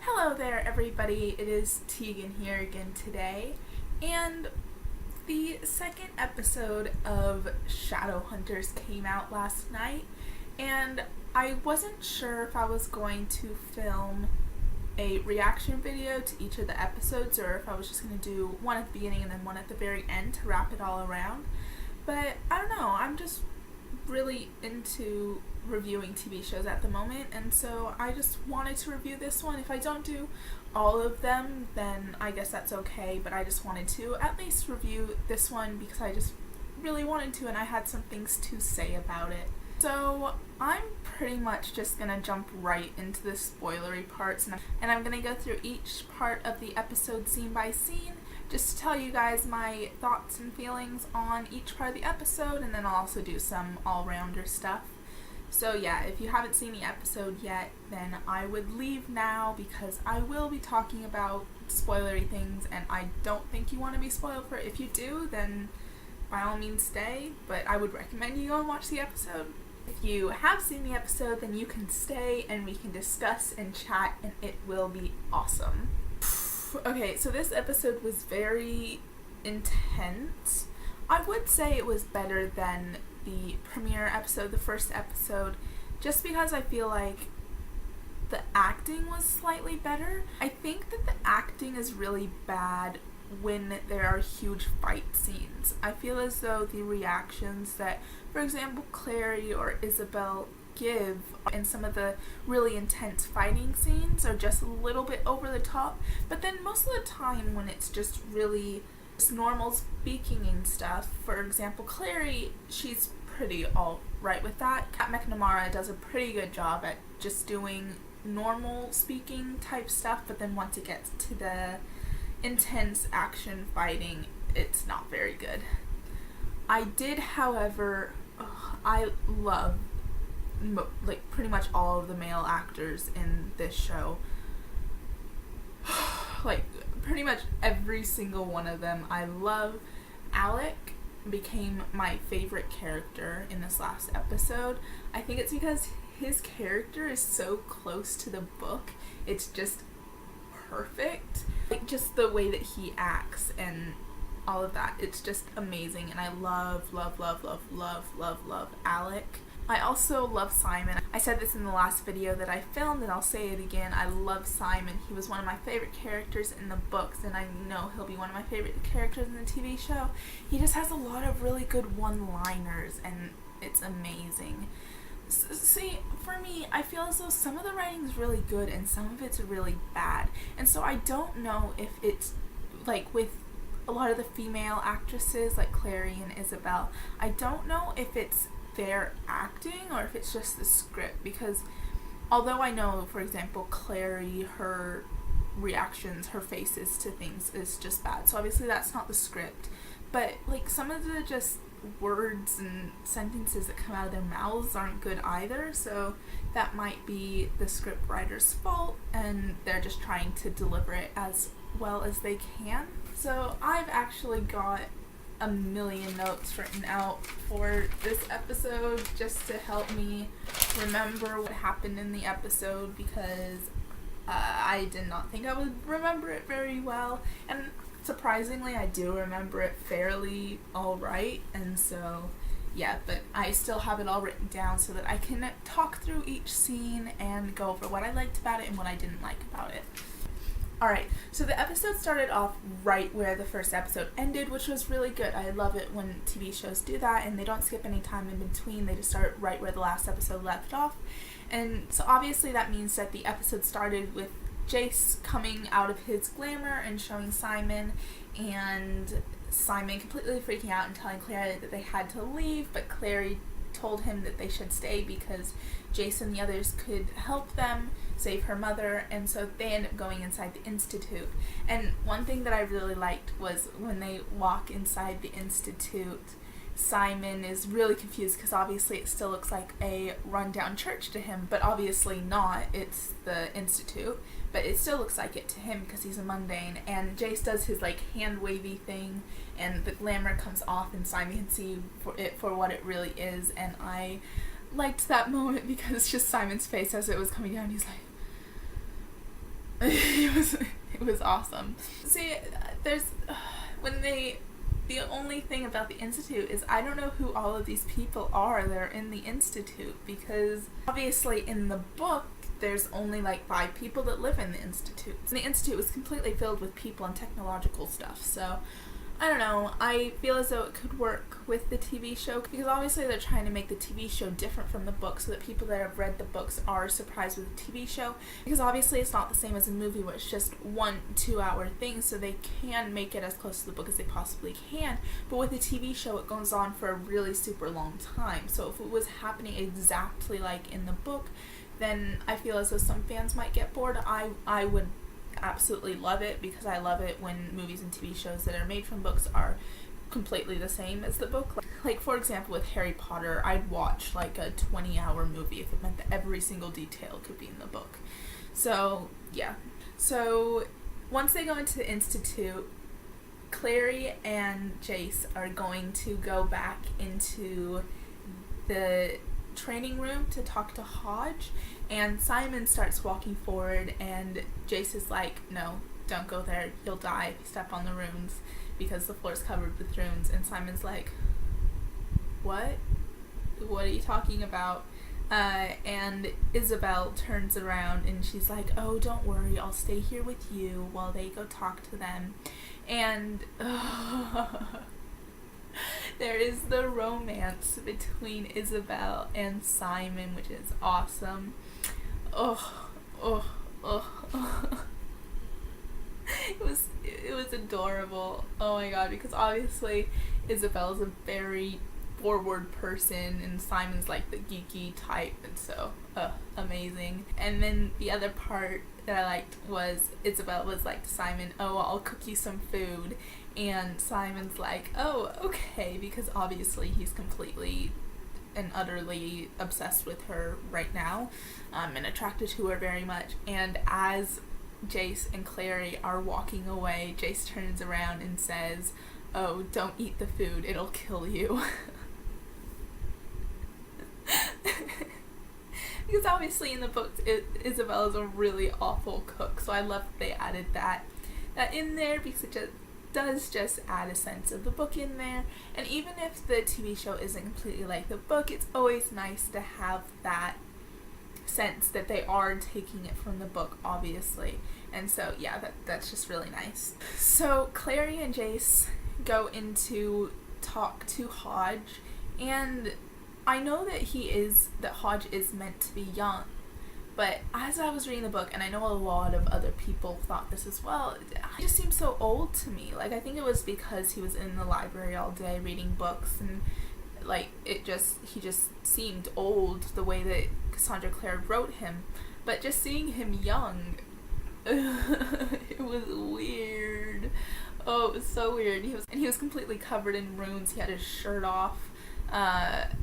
Hello there, everybody. It is Tegan here again today, and the second episode of Shadowhunters came out last night, and I wasn't sure if I was going to film a reaction video to each of the episodes or if I was just going to do one at the beginning and then one at the very end to wrap it all around. But I don't know, I'm just really into reviewing TV shows at the moment, and so I just wanted to review this one. If I don't do all of them, then I guess that's okay, but I just wanted to at least review this one because I just really wanted to and I had some things to say about it. So I'm pretty much just gonna jump right into the spoilery parts, and I'm gonna go through each part of the episode scene by scene just to tell you guys my thoughts and feelings on each part of the episode, and then I'll also do some all-rounder stuff. So yeah, if you haven't seen the episode yet, then I would leave now because I will be talking about spoilery things and I don't think you want to be spoiled for it. If you do, then by all means stay, but I would recommend you go and watch the episode. If you have seen the episode, then you can stay and we can discuss and chat and it will be awesome. Okay, so this episode was very intense. I would say it was better than the premiere episode, the first episode, just because I feel like the acting was slightly better. I think that the acting is really bad when there are huge fight scenes. I feel as though the reactions that, for example, Clary or Isabel give in some of the really intense fighting scenes are just a little bit over the top, but then most of the time when it's just really normal speaking and stuff, for example, Clary, she's pretty alright with that. Kat McNamara does a pretty good job at just doing normal speaking type stuff, but then once it gets to the intense action fighting, it's not very good. I did, however, I love like pretty much all of the male actors in this show. Like pretty much every single one of them I love. Alec became my favorite character in this last episode. I think it's because his character is so close to the book. It's just perfect. Like just the way that he acts and all of that. It's just amazing and I love Alec. I also love Simon. I said this in the last video that I filmed and I'll say it again. I love Simon. He was one of my favorite characters in the books and I know he'll be one of my favorite characters in the TV show. He just has a lot of really good one-liners and it's amazing. See, for me, I feel as though some of the writing is really good and some of it's really bad. And so I don't know if it's like with a lot of the female actresses like Clary and Isabel, I don't know if it's their acting or if it's just the script, because although I know, for example, Clary, her reactions, her faces to things is just bad, so obviously that's not the script, but like some of the just words and sentences that come out of their mouths aren't good either, so that might be the script writer's fault and they're just trying to deliver it as well as they can. So I've actually got a million notes written out for this episode just to help me remember what happened in the episode, because I did not think I would remember it very well, and surprisingly I do remember it fairly alright, and so yeah, but I still have it all written down so that I can talk through each scene and go over what I liked about it and what I didn't like about it. Alright, so the episode started off right where the first episode ended, which was really good. I love it when TV shows do that and they don't skip any time in between. They just start right where the last episode left off. And so obviously that means that the episode started with Jace coming out of his glamour and showing Simon, and Simon completely freaking out and telling Clary that they had to leave, but Clary told him that they should stay because Jace and the others could help them save her mother, and so they end up going inside the Institute. And one thing that I really liked was when they walk inside the Institute, Simon is really confused because obviously it still looks like a rundown church to him, but obviously not. It's the Institute, but it still looks like it to him because he's a mundane. And Jace does his like hand wavy thing and the glamour comes off and Simon can see it for what it really is, and I liked that moment because just Simon's face as it was coming down, he's like it was awesome. See, there's the only thing about the Institute is I don't know who all of these people are that are in the Institute, because obviously in the book there's only like 5 people that live in the Institute. And the Institute was completely filled with people and technological stuff, so I don't know, I feel as though it could work with the TV show, because obviously they're trying to make the TV show different from the book so that people that have read the books are surprised with the TV show, because obviously it's not the same as a movie where it's just 1-2 hour thing, so they can make it as close to the book as they possibly can, but with the TV show it goes on for a really super long time, so if it was happening exactly like in the book, then I feel as though some fans might get bored. I would absolutely love it, because I love it when movies and TV shows that are made from books are completely the same as the book. Like for example with Harry Potter, I'd watch like a 20-hour movie if it meant that every single detail could be in the book. So yeah. So once they go into the Institute, Clary and Jace are going to go back into the training room to talk to Hodge, and Simon starts walking forward and Jace is like, no, don't go there, you'll die if you step on the runes, because the floor's covered with runes. And Simon's like, what are you talking about? And Isabel turns around and she's like, oh, don't worry, I'll stay here with you while they go talk to them. And there is the romance between Isabel and Simon, which is awesome. It was adorable. Oh my god, because obviously Isabel's a very forward person and Simon's like the geeky type, and so amazing. And then the other part that I liked was Isabel was like to Simon, oh, I'll cook you some food, and Simon's like, oh, okay, because obviously he's completely and utterly obsessed with her right now, and attracted to her very much. And as Jace and Clary are walking away, Jace turns around and says, oh, don't eat the food, it'll kill you. Because obviously in the books Isabel is a really awful cook, so I love that they added that in there, because it does just add a sense of the book in there. And even if the TV show isn't completely like the book, it's always nice to have that sense that they are taking it from the book, obviously. And so yeah, that's just really nice. So Clary and Jace go in to talk to Hodge, and I know that Hodge is meant to be young, but as I was reading the book, and I know a lot of other people thought this as well, he just seemed so old to me. Like, I think it was because he was in the library all day reading books, and like he just seemed old the way that Cassandra Clare wrote him. But just seeing him young, it was weird. Oh, it was so weird. He was completely covered in runes. He had his shirt off.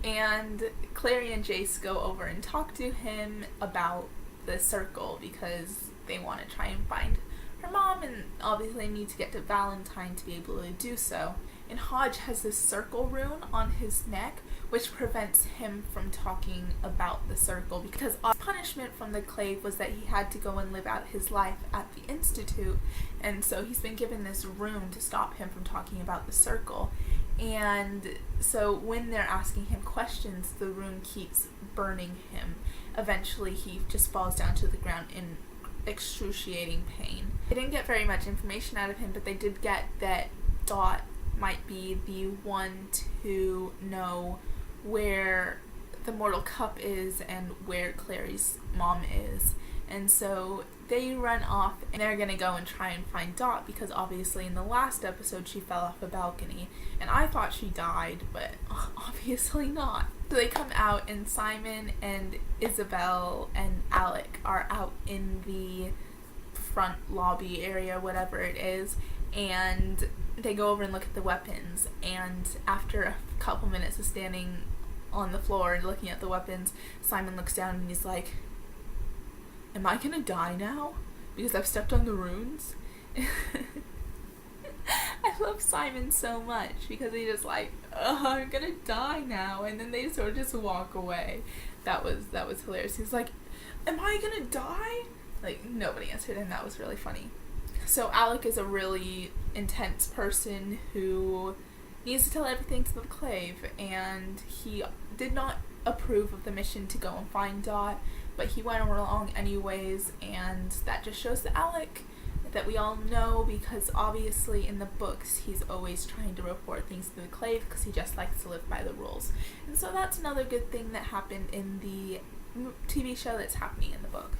And Clary and Jace go over and talk to him about the circle, because they want to try and find her mom, and obviously need to get to Valentine to be able to do so. And Hodge has this circle rune on his neck, which prevents him from talking about the circle, because punishment from the Clave was that he had to go and live out his life at the Institute, and so he's been given this rune to stop him from talking about the circle. And so when they're asking him questions, the rune keeps burning him. Eventually he just falls down to the ground in excruciating pain. They didn't get very much information out of him, but they did get that Dot might be the one to know where the Mortal Cup is and where Clary's mom is. And so they run off, and they're gonna go and try and find Dot, because obviously in the last episode she fell off a balcony, and I thought she died, but obviously not. So they come out, and Simon and Isabel and Alec are out in the front lobby area, whatever it is, and they go over and look at the weapons. And after a couple minutes of standing on the floor and looking at the weapons, Simon looks down and he's like, am I gonna die now? Because I've stepped on the runes? I love Simon so much, because he just like, I'm gonna die now, and then they sort of just walk away. That was hilarious. He's like, am I gonna die? Like, nobody answered, and that was really funny. So Alec is a really intense person who needs to tell everything to the Clave, and he did not approve of the mission to go and find Dot, but he went along anyways, and that just shows the Alec that we all know, because obviously in the books he's always trying to report things to the Clave because he just likes to live by the rules. And so that's another good thing that happened in the TV show that's happening in the book.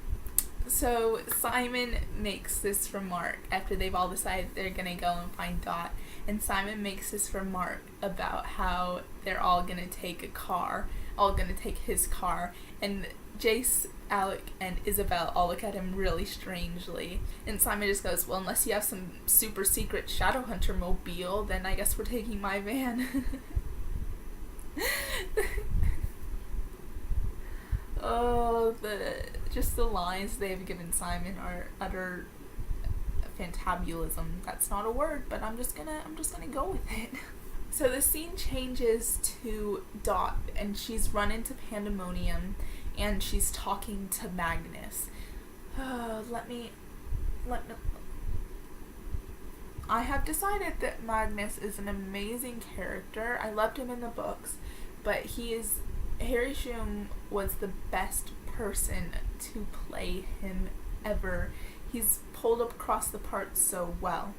So Simon makes this remark after they've all decided they're gonna go and find Dot, and Simon makes this remark about how they're all gonna take a car, all gonna take his car, and Jace, Alec, and Isabel all look at him really strangely, and Simon just goes, well, unless you have some super secret Shadowhunter mobile, then I guess we're taking my van. Oh, just the lines they have given Simon are utter fantabulism. That's not a word, but I'm just gonna go with it. So the scene changes to Dot, and she's run into Pandemonium, and she's talking to Magnus. I have decided that Magnus is an amazing character. I loved him in the books, but Harry Shum was the best person to play him ever. He's pulled up across the parts so well.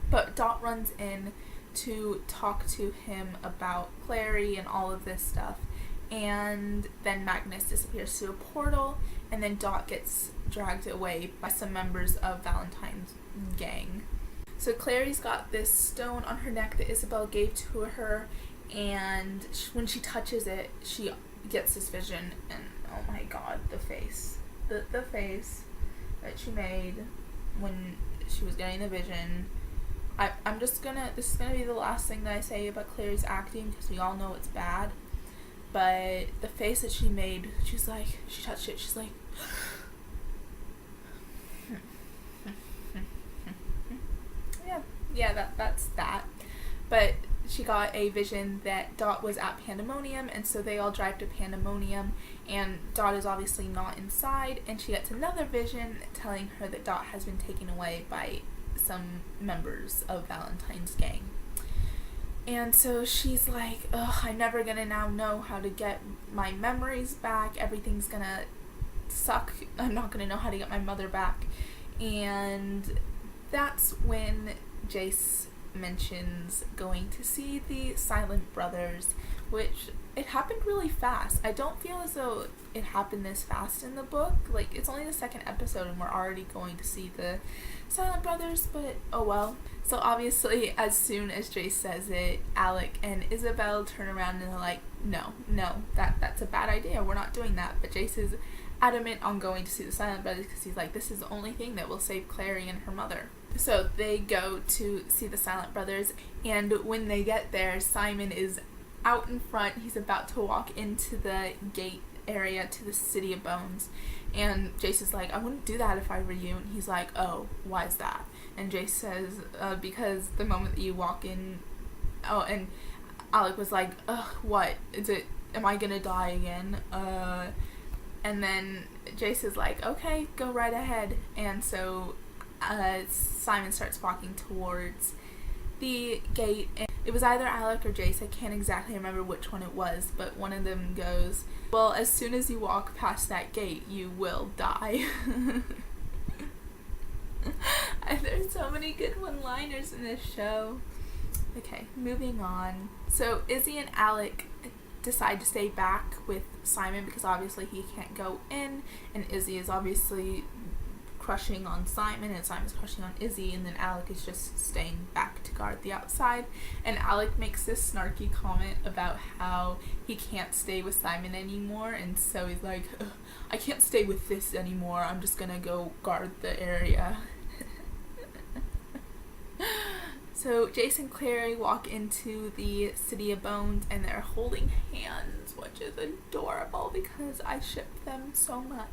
But Dot runs in to talk to him about Clary and all of this stuff, and then Magnus disappears through a portal, and then Dot gets dragged away by some members of Valentine's gang. So Clary's got this stone on her neck that Isabel gave to her, and when she touches it, she gets this vision, and oh my god, the face that she made when she was getting the vision. This is gonna be the last thing that I say about Clary's acting, because we all know it's bad, but the face that she made, she touched it, she's like, that's that. But she got a vision that Dot was at Pandemonium, and so they all drive to Pandemonium, and Dot is obviously not inside, and she gets another vision telling her that Dot has been taken away by some members of Valentine's gang. And so she's like, ugh, I'm never gonna now know how to get my memories back, everything's gonna suck, I'm not gonna know how to get my mother back. And that's when Jace mentions going to see the Silent Brothers, which it happened really fast. I don't feel as though it happened this fast in the book. Like, it's only the second episode and we're already going to see the Silent Brothers, but oh well. So obviously, as soon as Jace says it, Alec and Isabel turn around and they're like, no, that's a bad idea, we're not doing that. But Jace is adamant on going to see the Silent Brothers because he's like, this is the only thing that will save Clary and her mother. So they go to see the Silent Brothers, and when they get there, Simon is out in front. He's about to walk into the gate area to the City of Bones, and Jace is like, I wouldn't do that if I were you. And he's like, oh, why is that? And Jace says, because the moment that you walk in, oh, and Alec was like, ugh, what? Am I gonna die again? And then Jace is like, okay, go right ahead. And so Simon starts walking towards the gate, and it was either Alec or Jace, I can't exactly remember which one it was, but one of them goes, well, as soon as you walk past that gate, you will die. There's so many good one-liners in this show. Okay, moving on. So Izzy and Alec decide to stay back with Simon because obviously he can't go in, and Izzy is obviously crushing on Simon, and Simon's crushing on Izzy, and then Alec is just staying back to guard the outside. And Alec makes this snarky comment about how he can't stay with Simon anymore, and so he's like, I can't stay with this anymore, I'm just gonna go guard the area. So Jace and Clary walk into the City of Bones, and they're holding hands, which is adorable because I ship them so much.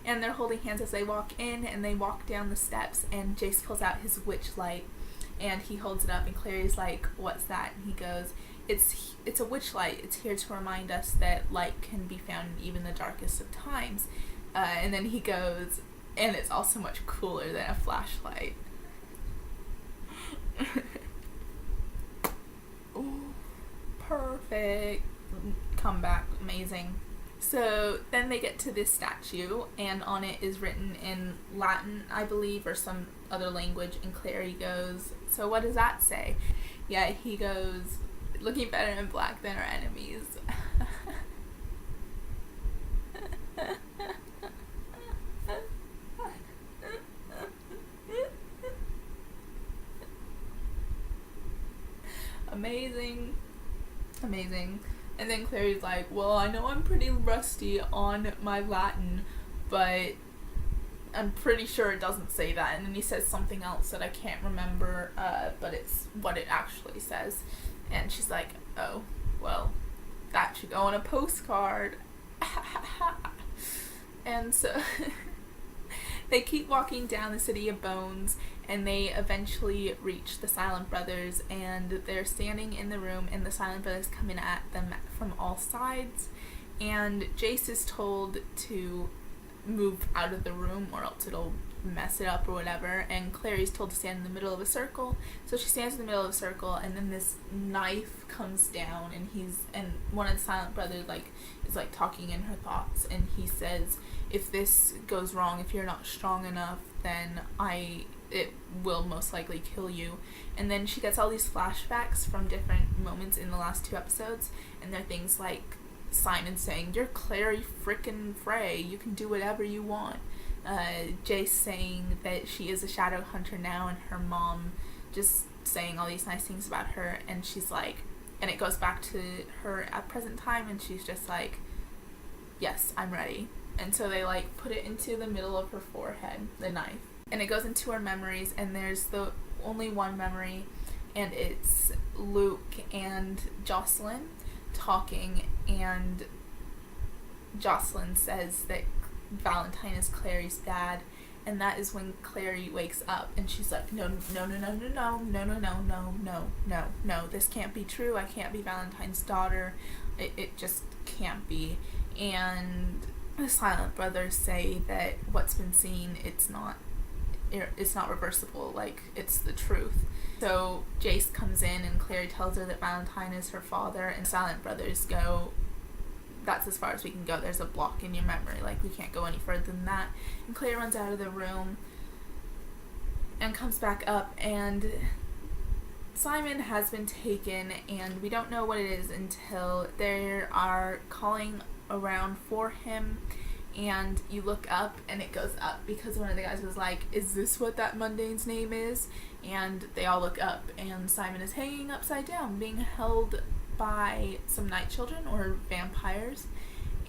And they're holding hands as they walk in, and they walk down the steps, and Jace pulls out his witch light, and he holds it up, and Clary's like, what's that? And he goes, it's a witch light. It's here to remind us that light can be found in even the darkest of times. And then he goes, and it's also much cooler than a flashlight. Ooh, perfect comeback, amazing. So then they get to this statue, and on it is written in Latin, I believe, or some other language, and Clary goes, so what does that say? Yeah, he goes, looking better in black than our enemies. Amazing. Amazing. And then Clary's like, well, I know I'm pretty rusty on my Latin, but I'm pretty sure it doesn't say that. And then he says something else that I can't remember, but it's what it actually says. And she's like, oh, well, that should go on a postcard. And so they keep walking down the City of Bones, and they eventually reach the Silent Brothers, and they're standing in the room, and the Silent Brothers come in at them from all sides, and Jace is told to move out of the room or else it'll mess it up or whatever, and Clary's told to stand in the middle of a circle, so she stands in the middle of a circle, and then this knife comes down, and one of the Silent Brothers is talking in her thoughts, and he says, if this goes wrong, if you're not strong enough, then it will most likely kill you. And then she gets all these flashbacks from different moments in the last 2 episodes, and they're things like Simon saying, you're Clary frickin' Frey, you can do whatever you want. Jace saying that she is a Shadowhunter now, and her mom just saying all these nice things about her, and she's like, and it goes back to her at present time, and she's just like, yes, I'm ready. And so they put it into the middle of her forehead, the knife. And it goes into her memories, and there's the only one memory, and it's Luke and Jocelyn talking, and Jocelyn says that Valentine is Clary's dad, and that is when Clary wakes up, and she's like, no, this can't be true, I can't be Valentine's daughter, it just can't be. And the Silent Brothers say that what's been seen, it's not reversible, it's the truth. So Jace comes in, and Clary tells her that Valentine is her father, and Silent Brothers go, that's as far as we can go, there's a block in your memory, we can't go any further than that. And Clary runs out of the room and comes back up, and Simon has been taken, and we don't know what it is until they are calling around for him, and you look up, and it goes up because one of the guys was like, is this what that mundane's name is? And they all look up, and Simon is hanging upside down, being held by some night children or vampires,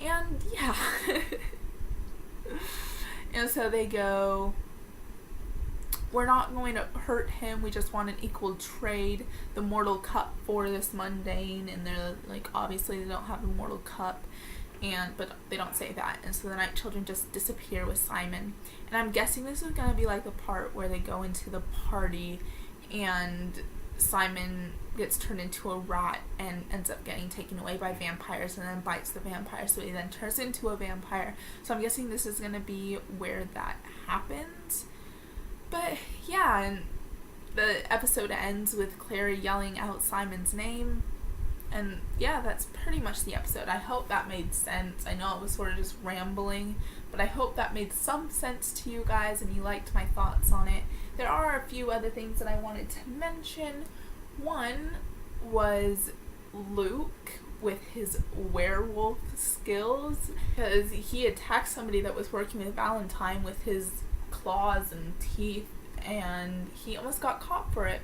and yeah. And so they go, we're not going to hurt him, we just want an equal trade, the mortal cup for this mundane. And they're obviously they don't have a mortal cup, but they don't say that. And so the night children just disappear with Simon, and I'm guessing this is going to be the part where they go into the party, and Simon gets turned into a rat and ends up getting taken away by vampires, and then bites the vampire, so he then turns into a vampire. So I'm guessing this is going to be where that happens. But yeah, and the episode ends with Clary yelling out Simon's name, and yeah, that's pretty much the episode. I hope that made sense. I know it was sort of just rambling, but I hope that made some sense to you guys and you liked my thoughts on it. There are a few other things that I wanted to mention. One was Luke with his werewolf skills, because he attacked somebody that was working with Valentine with his claws and teeth, and he almost got caught for it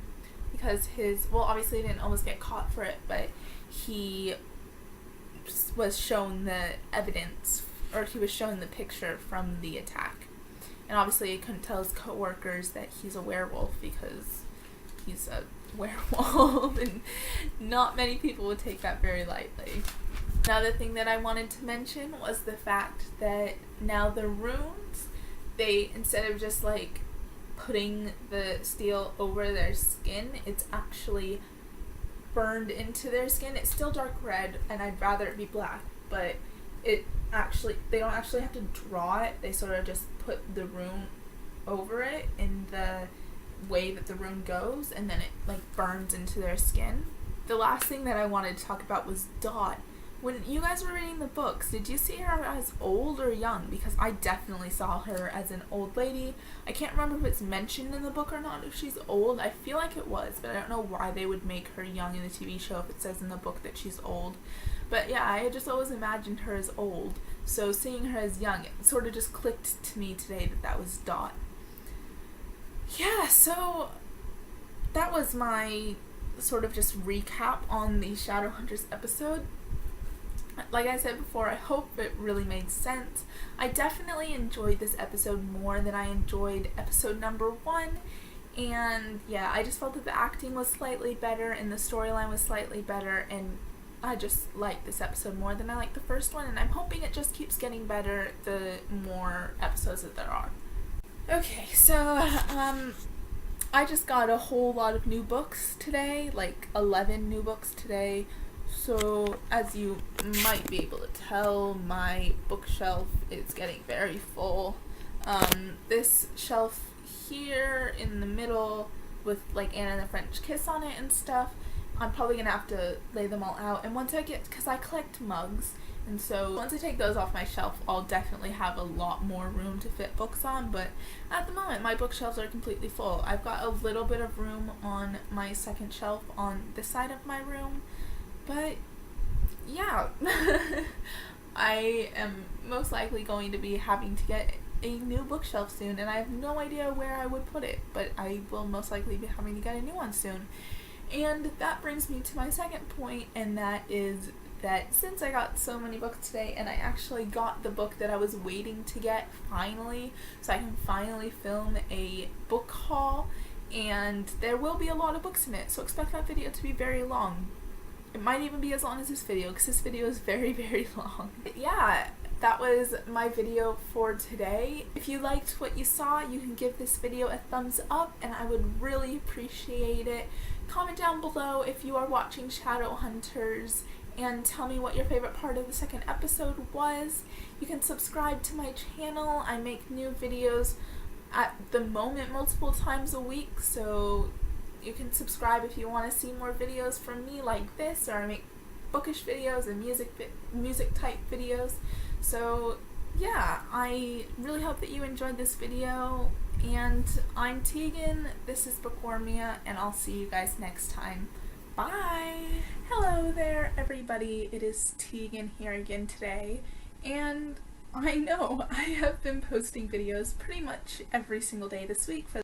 because obviously he didn't almost get caught for it, but he was shown the evidence, or he was shown the picture from the attack, and obviously he couldn't tell his co-workers that he's a werewolf because he's a werewolf, and not many people would take that very lightly. Another thing that I wanted to mention was the fact that now the runes, they, instead of just putting the steel over their skin, it's actually burned into their skin. It's still dark red, and I'd rather it be black, but they don't actually have to draw it. They sort of just put the rune over it in the way that the rune goes, and then it like burns into their skin. The last thing that I wanted to talk about was Dot. When you guys were reading the books, did you see her as old or young? Because I definitely saw her as an old lady. I can't remember if it's mentioned in the book or not if she's old. I feel like it was, but I don't know why they would make her young in the TV show if it says in the book that she's old. But yeah, I just always imagined her as old. So seeing her as young, it sort of just clicked to me today that that was Dot. Yeah, so that was my sort of just recap on the Shadowhunters episode. Like I said before, I hope it really made sense. I definitely enjoyed this episode more than I enjoyed episode number 1. And yeah, I just felt that the acting was slightly better and the storyline was slightly better, and I just like this episode more than I like the first one, and I'm hoping it just keeps getting better the more episodes that there are. Okay, so I just got a whole lot of new books today, like 11 new books today. So, as you might be able to tell, my bookshelf is getting very full. This shelf here in the middle with like Anna and the French Kiss on it and stuff, I'm probably going to have to lay them all out. And once I get, because I collect mugs, and so once I take those off my shelf, I'll definitely have a lot more room to fit books on. But at the moment, my bookshelves are completely full. I've got a little bit of room on my second shelf on this side of my room. But yeah, I am most likely going to be having to get a new bookshelf soon, and I have no idea where I would put it, but I will most likely be having to get a new one soon. And that brings me to my second point, and that is that since I got so many books today, and I actually got the book that I was waiting to get finally, so I can finally film a book haul, and there will be a lot of books in it, so expect that video to be very long. It might even be as long as this video, because this video is very, very long. But yeah, that was my video for today. If you liked what you saw, you can give this video a thumbs up, and I would really appreciate it. Comment down below if you are watching Shadowhunters, and tell me what your favorite part of the second episode was. You can subscribe to my channel. I make new videos at the moment multiple times a week, so you can subscribe if you want to see more videos from me like this, or I make bookish videos and music type videos. So yeah, I really hope that you enjoyed this video, and I'm Tegan, this is Bookwormia, and I'll see you guys next time. Bye! Hello there everybody, it is Tegan here again today, and I know I have been posting videos pretty much every single day this week for